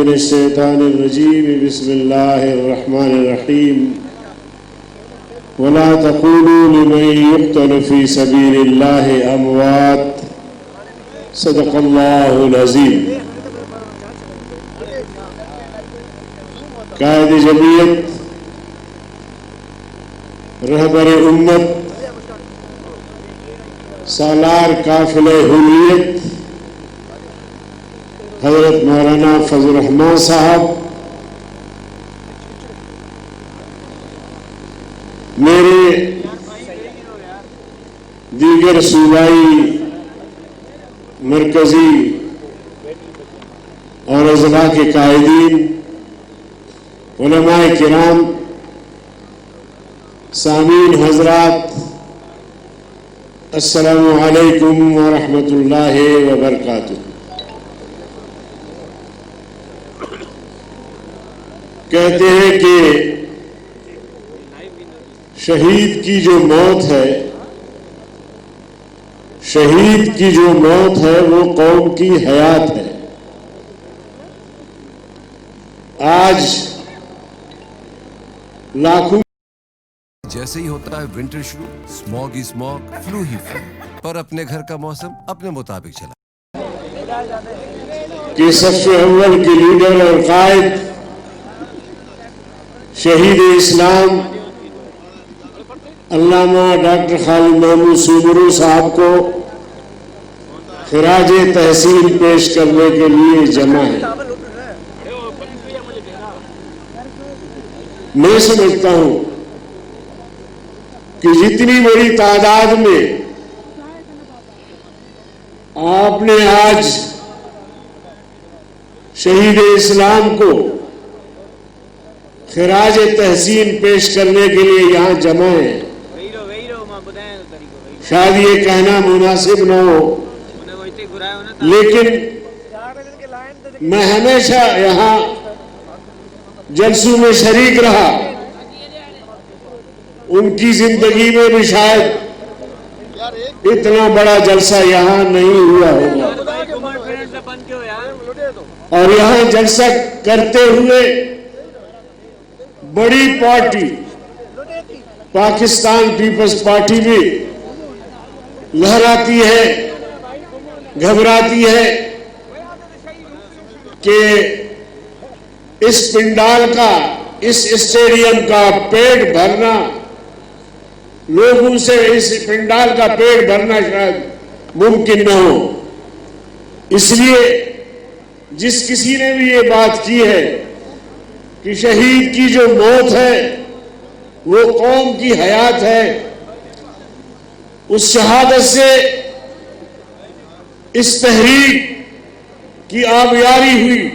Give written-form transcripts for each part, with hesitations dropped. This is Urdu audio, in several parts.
من الشیطان الرجیم بسم اللہ الرحمن الرحیم ولا تقولوا لمن يقتل في سبيل الله اموات صدق اللہ العظیم۔ قائد جمعیت، رہبر امت، سالار قافلہ حریت حضرت مولانا فضل الرحمان صاحب، میرے دیگر صوبائی، مرکزی اور اضلاع کے قائدین، علماء کرام، سامعین حضرات، السلام علیکم ورحمۃ اللہ وبرکاتہ۔ کہتے ہیں کہ شہید کی جو موت ہے، شہید کی جو موت ہے وہ قوم کی حیات ہے۔ آج لاکھوں جیسے ہی ہوتا ہے ونٹر شروع، اسموگ ہی اسموگ، فلو ہی فلو، پر اپنے گھر کا موسم اپنے مطابق چلا۔ کہ صف اول کے لیڈر اور قائد شہید اسلام علامہ ڈاکٹر خالد محمود سومرو صاحب کو خراج تحسین پیش کرنے کے لیے جمع ہے۔ میں سمجھتا ہوں کہ جتنی بڑی تعداد میں آپ نے آج شہید اسلام کو خراج تحسین پیش کرنے کے لیے یہاں جمع ہیں، شاید یہ کہنا مناسب نہ ہو، لیکن میں ہمیشہ یہاں جلسوں میں شریک رہا، ان کی زندگی میں بھی شاید اتنا بڑا جلسہ یہاں نہیں ہوا ہوگا، اور یہاں جلسہ کرتے ہوئے بڑی پارٹی پاکستان پیپلز پارٹی بھی لہراتی ہے، گھبراتی ہے کہ اس پنڈال کا، اس اسٹیڈیم کا پیٹ بھرنا، لوگوں سے اس پنڈال کا پیٹ بھرنا شاید ممکن نہ ہو۔ اس لیے جس کسی نے بھی یہ بات کی ہے کہ شہید کی جو موت ہے وہ قوم کی حیات ہے، اس شہادت سے اس تحریک کی آبیاری ہوئی،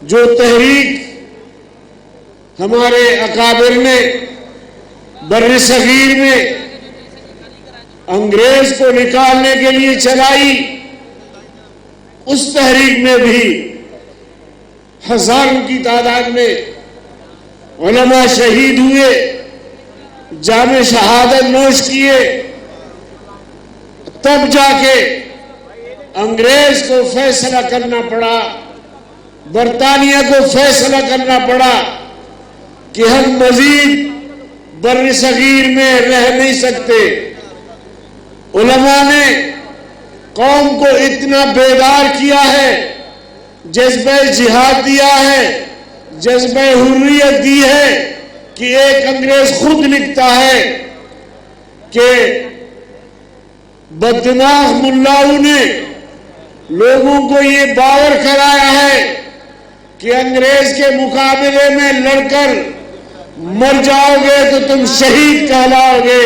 جو تحریک ہمارے اکابر نے بر صغیر میں انگریز کو نکالنے کے لیے چلائی، اس تحریک میں بھی ہزاروں کی تعداد میں علماء شہید ہوئے، جام شہادت نوش کیے، تب جا کے انگریز کو فیصلہ کرنا پڑا، برطانیہ کو فیصلہ کرنا پڑا کہ ہم مزید بر صغیر میں رہ نہیں سکتے۔ علماء نے قوم کو اتنا بیدار کیا ہے، جذبہ جہاد دیا ہے، جذبہ حریت دی ہے کہ ایک انگریز خود لکھتا ہے کہ بدناخ ملاؤں نے لوگوں کو یہ باور کرایا ہے کہ انگریز کے مقابلے میں لڑ کر مر جاؤ گے تو تم شہید کہلاؤ گے،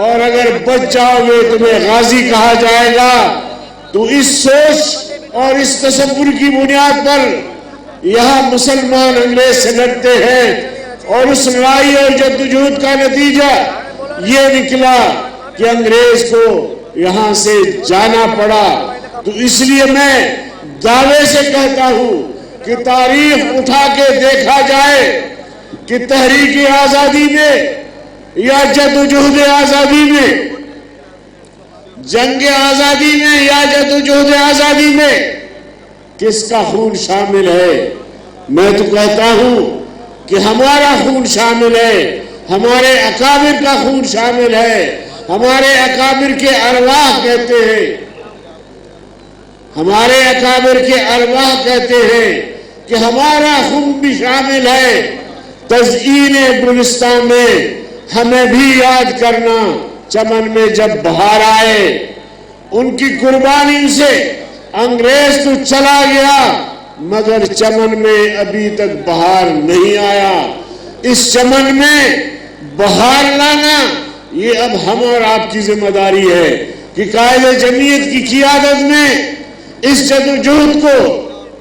اور اگر بچ جاؤ گے تمہیں غازی کہا جائے گا۔ تو اس سوچ اور اس تصور کی بنیاد پر یہاں مسلمان انگریز سے لڑتے ہیں، اور اس لڑائی اور جدوجہد کا نتیجہ یہ نکلا کہ انگریز کو یہاں سے جانا پڑا۔ تو اس لیے میں دعوے سے کہتا ہوں کہ تاریخ اٹھا کے دیکھا جائے کہ تحریک آزادی میں یا جدوجہد آزادی میں، جنگ آزادی میں یا جدوجہد آزادی میں کس کا خون شامل ہے؟ میں تو کہتا ہوں کہ ہمارا خون شامل ہے، ہمارے اکابر کا خون شامل ہے، ہمارے اکابر کے ارواح کہتے ہیں، ہمارے اکابر کے ارواح کہتے ہیں کہ ہمارا خون بھی شامل ہے۔ تزئین گلستان میں ہمیں بھی یاد کرنا، چمن میں جب بہار آئے۔ ان کی قربانی سے انگریز تو چلا گیا مگر چمن میں ابھی تک بہار نہیں آیا۔ اس چمن میں بہار لانا یہ اب ہم اور آپ کی ذمہ داری ہے کہ قائد جمعیت کی قیادت میں اس جدوجہد کو،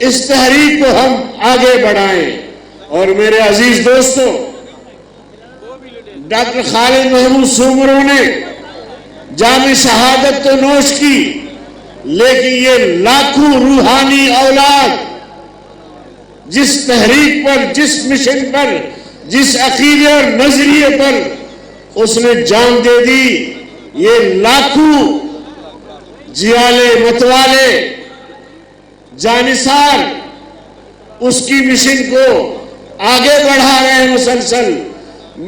اس تحریک کو ہم آگے بڑھائیں۔ اور میرے عزیز دوستو، ڈاکٹر خالد محمود سومرو نے جام شہادت تو نوش کی، لیکن یہ لاکھوں روحانی اولاد جس تحریک پر، جس مشن پر، جس عقیدے اور نظریے پر اس نے جان دے دی، یہ لاکھوں جیالے متوالے جانثار اس کی مشن کو آگے بڑھا رہے ہیں۔ مسلسل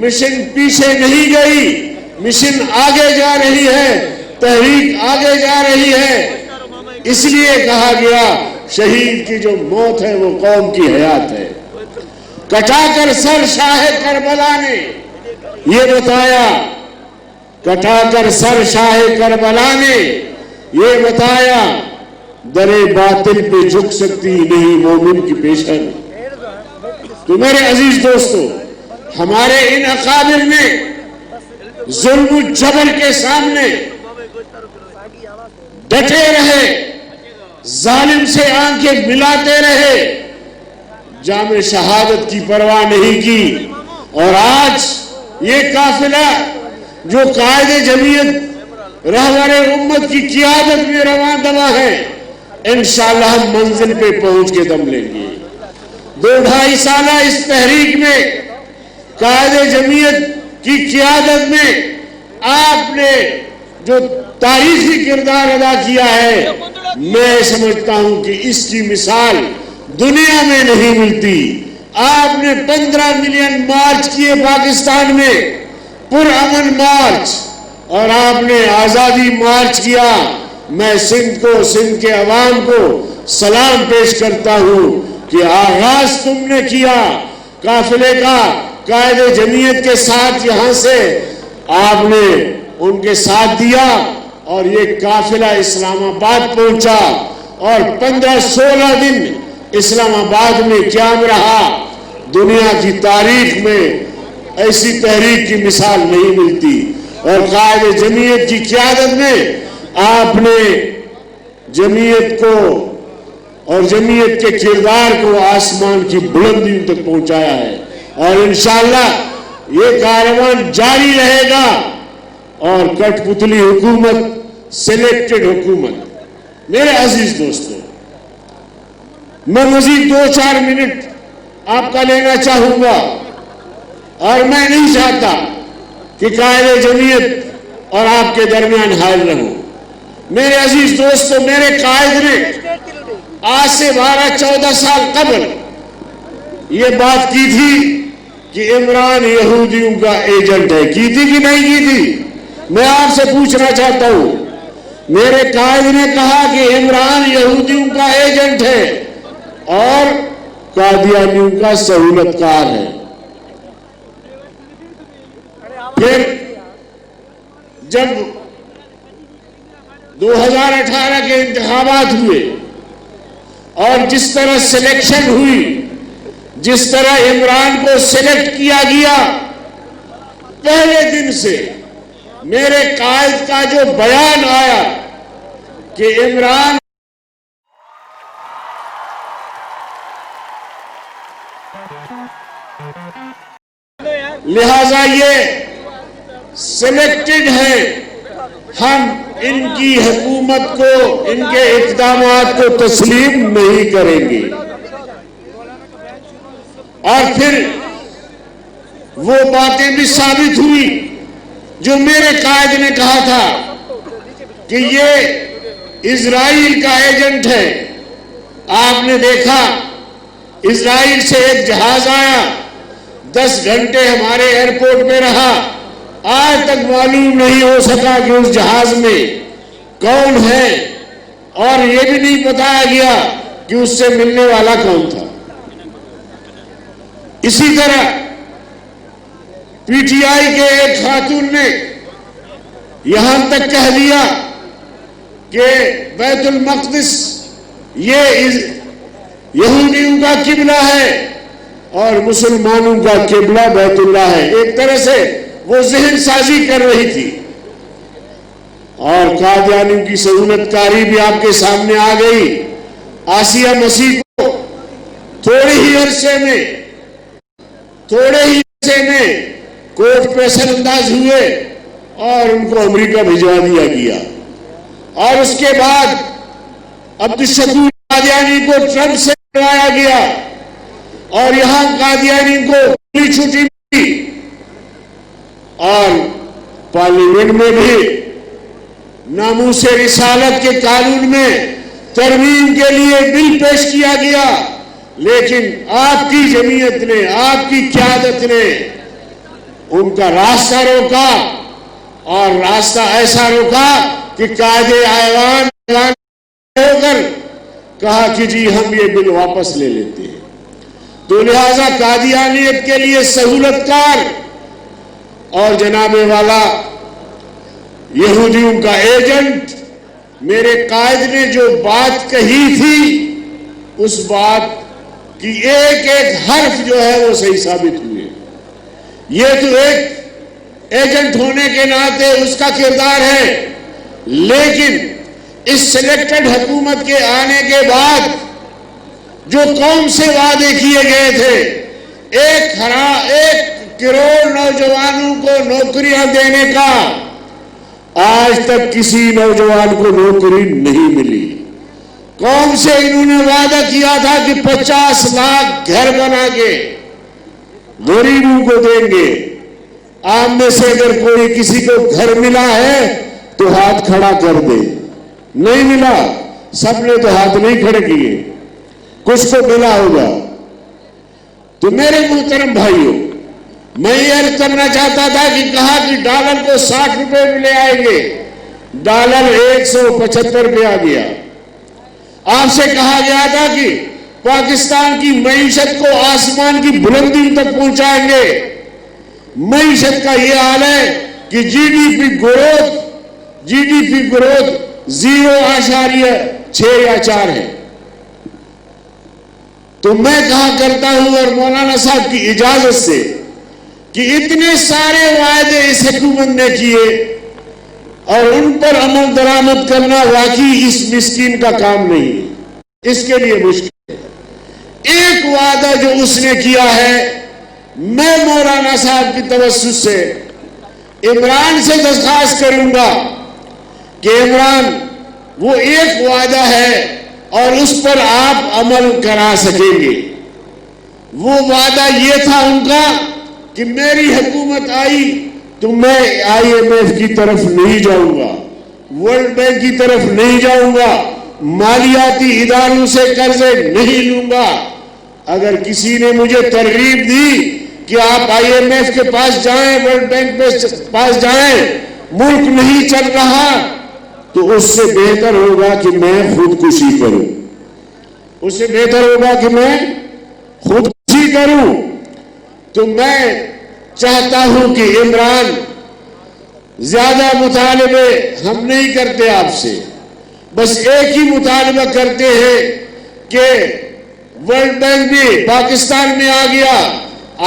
مشن پیچھے نہیں گئی، مشن آگے جا رہی ہے، تحریک آگے جا رہی ہے۔ اس لیے کہا گیا شہید کی جو موت ہے وہ قوم کی حیات ہے۔ کٹا کر سر شاہ کربلا نے یہ بتایا، کٹا کر سر شاہ کربلا نے یہ بتایا، درے باطل پہ جھک سکتی نہیں مومن کی پیشن۔ تو میرے عزیز دوستو، ہمارے ان اکابر نے ظلم و جبر کے سامنے ڈٹے رہے، ظالم سے آنکھیں ملاتے رہے، جام شہادت کی پرواہ نہیں کی۔ اور آج یہ قافلہ جو قائد جمعیت رہبر امت کی قیادت میں رواں دواں ہے، انشاءاللہ ہم منزل پہ پہنچ کے دم لیں گے۔ 2-2.5 سالہ اس تحریک میں قائد جمعیت کی قیادت میں آپ نے جو تاریخی کردار ادا کیا ہے، میں سمجھتا ہوں کہ اس کی مثال دنیا میں نہیں ملتی۔ آپ نے 15 ملین مارچ کیے پاکستان میں، پرامن مارچ، اور آپ نے آزادی مارچ کیا۔ میں سندھ کو، سندھ کے عوام کو سلام پیش کرتا ہوں کہ آغاز تم نے کیا قافلے کا، قائد جمعیت کے ساتھ یہاں سے آپ نے ان کے ساتھ دیا، اور یہ قافلہ اسلام آباد پہنچا، اور 15-16 دن اسلام آباد میں قیام رہا۔ دنیا کی تاریخ میں ایسی تحریک کی مثال نہیں ملتی، اور قائد جمعیت کی قیادت میں آپ نے جمعیت کو اور جمعیت کے کردار کو آسمان کی بلندیوں تک پہنچایا ہے، اور انشاءاللہ یہ کاروان جاری رہے گا۔ اور کٹ پتلی حکومت، سلیکٹڈ حکومت۔ میرے عزیز دوستو، میں مزید 2-4 منٹ آپ کا لینا چاہوں گا، اور میں نہیں چاہتا کہ قائد جمعیت اور آپ کے درمیان حائل رہوں۔ میرے عزیز دوستو، میرے قائد نے آج سے 12-14 سال قبل یہ بات کی تھی کہ عمران یہودیوں کا ایجنٹ ہے۔ کی تھی کہ نہیں کی تھی؟ میں آپ سے پوچھنا چاہتا ہوں۔ میرے قائد نے کہا کہ عمران یہودیوں کا ایجنٹ ہے اور قادیانیوں کا سہولت کار ہے۔ پھر جب 2018 کے انتخابات ہوئے اور جس طرح سلیکشن ہوئی، جس طرح عمران کو سلیکٹ کیا گیا، پہلے دن سے میرے قائد کا جو بیان آیا کہ عمران لہذا یہ سلیکٹڈ ہے، ہم ان کی حکومت کو، ان کے اقدامات کو تسلیم نہیں کریں گے۔ اور پھر وہ باتیں بھی ثابت ہوئی جو میرے قائد نے کہا تھا کہ یہ اسرائیل کا ایجنٹ ہے، آپ نے دیکھا اسرائیل سے ایک جہاز آیا, 10 گھنٹے ہمارے ایئرپورٹ میں رہا, آج تک معلوم نہیں ہو سکا کہ اس جہاز میں کون ہے, اور یہ بھی نہیں بتایا گیا کہ اس سے ملنے والا کون تھا. اسی طرح پی ٹی آئی کے ایک خاتون نے یہاں تک کہہ دیا کہ بیت المقدس یہ یہودیوں کا قبلہ ہے اور مسلمانوں کا قبلہ بیت اللہ ہے. ایک طرح سے وہ ذہن سازی کر رہی تھی. اور قادیانیوں کی سہولت کاری بھی آپ کے سامنے آ گئی. آسیہ مسیح کو تھوڑے ہی عرصے میں کوٹ پہ سر انداز ہوئے اور ان کو امریکہ بھجوا دیا گیا. اور اس کے بعد عبدالشکور قادیانی کو ٹرمپ سے لڑایا گیا اور یہاں قادیانی کو کھلی چھٹی ملی, اور پارلیمنٹ میں بھی ناموس رسالت کے قانون میں ترمیم کے لیے بل پیش کیا گیا, لیکن آپ کی جمعیت نے, آپ کی قیادت نے ان کا راستہ روکا, اور راستہ ایسا روکا کہ قائد ایوان ہو کر کہا کہ جی ہم یہ بل واپس لے لیتے ہیں. تو لہذا قادیانیت کے لیے سہولت کار اور جناب والا یہودیوں کا ایجنٹ میرے قائد نے جو بات کہی تھی اس بات کی ایک ایک حرف جو ہے وہ صحیح ثابت ہوئے. یہ تو ایک ایجنٹ ہونے کے ناطے اس کا کردار ہے, لیکن اس سلیکٹڈ حکومت کے آنے کے بعد جو قوم سے وعدے کیے گئے تھے, 1 کروڑ نوجوانوں کو نوکریاں دینے کا, آج تک کسی نوجوان کو نوکری نہیں ملی. قوم سے انہوں نے وعدہ کیا تھا کہ 50 لاکھ گھر بنا کے غریبوں کو دیں گے. آپ میں سے اگر کوئی کسی کو گھر ملا ہے تو ہاتھ کھڑا کر دے. نہیں ملا, سب نے تو ہاتھ نہیں کھڑے کیے, کچھ کو ملا ہوگا. تو میرے محترم بھائیوں, میں یہ عرض کرنا چاہتا تھا کہ کہا کہ ڈالر کو 60 روپے میں لے آئیں گے, ڈالر 175 پہ آ گیا. آپ سے کہا گیا تھا کہ پاکستان کی معیشت کو آسمان کی بلندی تک پہنچائیں گے. معیشت کا یہ حال ہے کہ جی ڈی پی گروتھ 0.6 یا 4 ہے. تو میں کہا کرتا ہوں, اور مولانا صاحب کی اجازت سے, کہ اتنے سارے وعدے اس حکومت نے کیے اور ان پر عمل درآمد کرنا واقعی اس مسکین کا کام نہیں ہے, اس کے لیے مشکل ہے. ایک وعدہ جو اس نے کیا ہے, میں مولانا صاحب کی توسط سے عمران سے درخواست کروں گا کہ عمران, وہ ایک وعدہ ہے اور اس پر آپ عمل کرا سکیں گے. وہ وعدہ یہ تھا ان کا کہ میری حکومت آئی تو میں IMF کی طرف نہیں جاؤں گا, ورلڈ بینک کی طرف نہیں جاؤں گا, مالیاتی اداروں سے قرضے نہیں لوں گا. اگر کسی نے مجھے ترغیب دی کہ آپ IMF کے پاس جائیں, ورلڈ بینک کے پاس جائیں, ملک نہیں چل رہا, تو اس سے بہتر ہوگا کہ میں خودکشی کروں. اس سے بہتر ہوگا کہ میں خودکشی کروں. تو میں چاہتا ہوں کہ عمران, زیادہ مطالبے ہم نہیں کرتے آپ سے, بس ایک ہی مطالبہ کرتے ہیں کہ ورلڈ بینک بھی پاکستان میں آ گیا,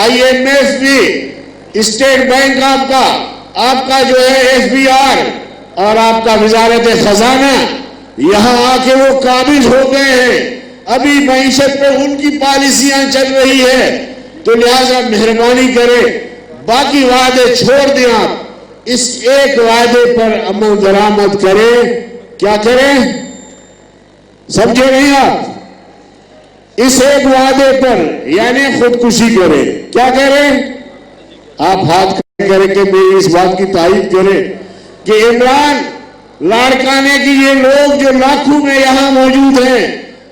IMF بھی, اسٹیٹ بینک آپ کا جو ہے SBR اور آپ کا وزارت خزانہ یہاں آ کے وہ قابض ہو گئے ہیں. ابھی معیشت پہ ان کی پالیسیاں چل رہی ہے, تو لہذا مہربانی کریں باقی وعدے چھوڑ دیں, آپ اس ایک وعدے پر عمل درآمد کریں. کیا کریں, سمجھے نہیں آپ؟ اس ایک وعدے پر یعنی خودکشی کریں. کیا کریں؟ آپ ہاتھ کھڑے کریں کہ میری اس بات کی تائید کریں کہ عمران لاڑکانے کی یہ لوگ جو لاکھوں میں یہاں موجود ہیں,